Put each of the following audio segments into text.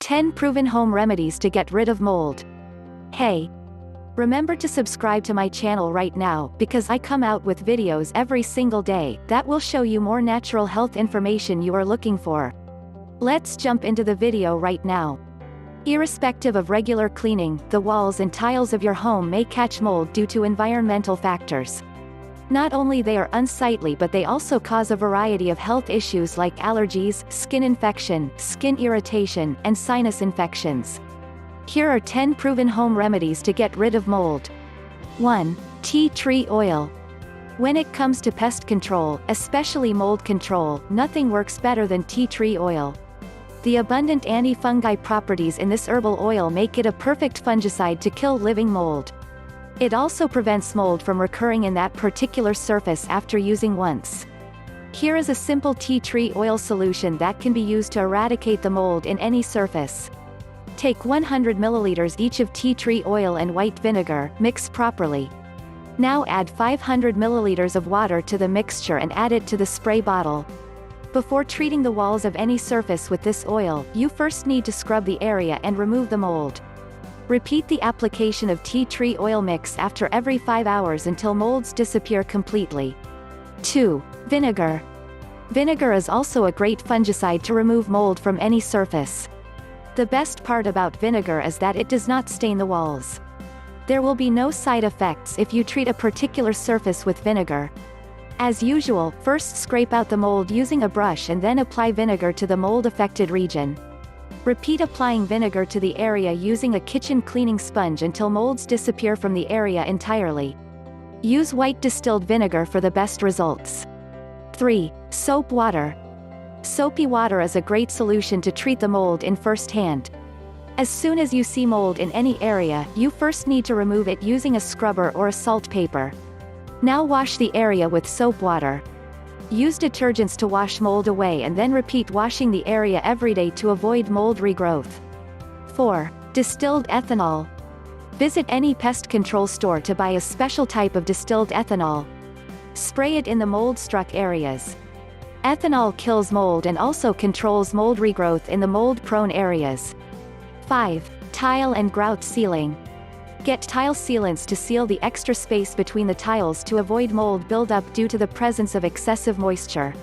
10 proven home remedies to get rid of mold. Hey! Remember to subscribe to my channel right now, because I come out with videos every single day that will show you more natural health information you are looking for. Let's jump into the video right now. Irrespective of regular cleaning, the walls and tiles of your home may catch mold due to environmental factors. Not only they are unsightly, but they also cause a variety of health issues like allergies, skin infection, skin irritation, and sinus infections. Here are 10 proven home remedies to get rid of mold. 1. Tea tree oil. When it comes to pest control, especially mold control, nothing works better than tea tree oil. The abundant anti-fungi properties in this herbal oil make it a perfect fungicide to kill living mold. It also prevents mold from recurring in that particular surface after using once. Here is a simple tea tree oil solution that can be used to eradicate the mold in any surface. Take 100 milliliters each of tea tree oil and white vinegar, mix properly. Now add 500 milliliters of water to the mixture and add it to the spray bottle. Before treating the walls of any surface with this oil, you first need to scrub the area and remove the mold. Repeat the application of tea tree oil mix after every 5 hours until molds disappear completely. 2. Vinegar. Vinegar is also a great fungicide to remove mold from any surface. The best part about vinegar is that it does not stain the walls. There will be no side effects if you treat a particular surface with vinegar. As usual, first scrape out the mold using a brush and then apply vinegar to the mold-affected region. Repeat applying vinegar to the area using a kitchen cleaning sponge until molds disappear from the area entirely. Use white distilled vinegar for the best results. 3. Soap water. Soapy water is a great solution to treat the mold in first hand. As soon as you see mold in any area, you first need to remove it using a scrubber or a salt paper. Now wash the area with soap water. Use detergents to wash mold away and then repeat washing the area every day to avoid mold regrowth. 4. Distilled ethanol. Visit any pest control store to buy a special type of distilled ethanol. Spray it in the mold-struck areas. Ethanol kills mold and also controls mold regrowth in the mold-prone areas. 5. Tile and grout sealing. Get tile sealants to seal the extra space between the tiles to avoid mold buildup due to the presence of excessive moisture.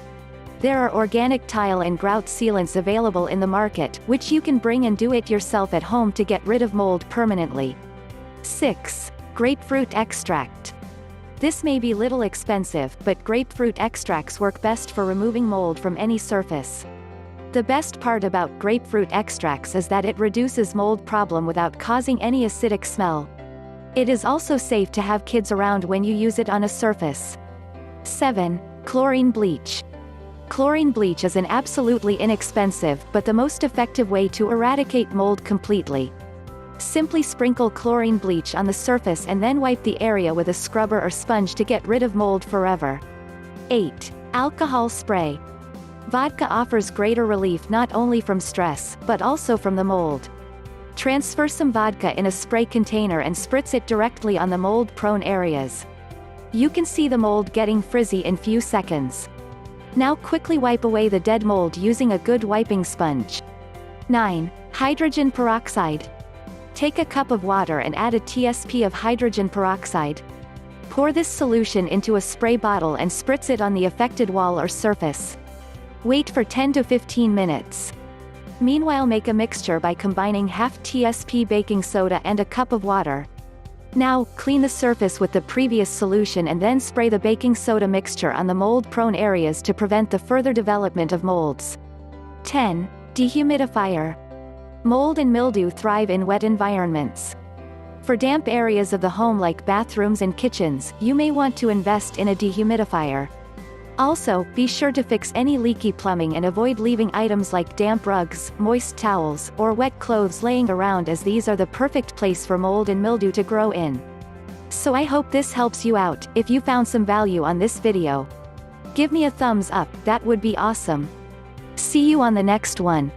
There are organic tile and grout sealants available in the market, which you can bring and do it yourself at home to get rid of mold permanently. 6. Grapefruit extract. This may be little expensive, but grapefruit extracts work best for removing mold from any surface. The best part about grapefruit extracts is that it reduces mold problem without causing any acidic smell. It is also safe to have kids around when you use it on a surface. 7. Chlorine bleach. Chlorine bleach is an absolutely inexpensive but the most effective way to eradicate mold completely. Simply sprinkle chlorine bleach on the surface and then wipe the area with a scrubber or sponge to get rid of mold forever. 8. Alcohol spray. Vodka offers greater relief not only from stress, but also from the mold. Transfer some vodka in a spray container and spritz it directly on the mold-prone areas. You can see the mold getting frizzy in few seconds. Now quickly wipe away the dead mold using a good wiping sponge. 9. Hydrogen peroxide. Take a cup of water and add a tsp of hydrogen peroxide. Pour this solution into a spray bottle and spritz it on the affected wall or surface. Wait for 10 to 15 minutes. Meanwhile, make a mixture by combining half tsp baking soda and a cup of water. Now, clean the surface with the previous solution and then spray the baking soda mixture on the mold-prone areas to prevent the further development of molds. 10. Dehumidifier. Mold and mildew thrive in wet environments. For damp areas of the home like bathrooms and kitchens, you may want to invest in a dehumidifier. Also, be sure to fix any leaky plumbing and avoid leaving items like damp rugs, moist towels, or wet clothes laying around, as these are the perfect place for mold and mildew to grow in. So I hope this helps you out. If you found some value on this video, give me a thumbs up, that would be awesome. See you on the next one.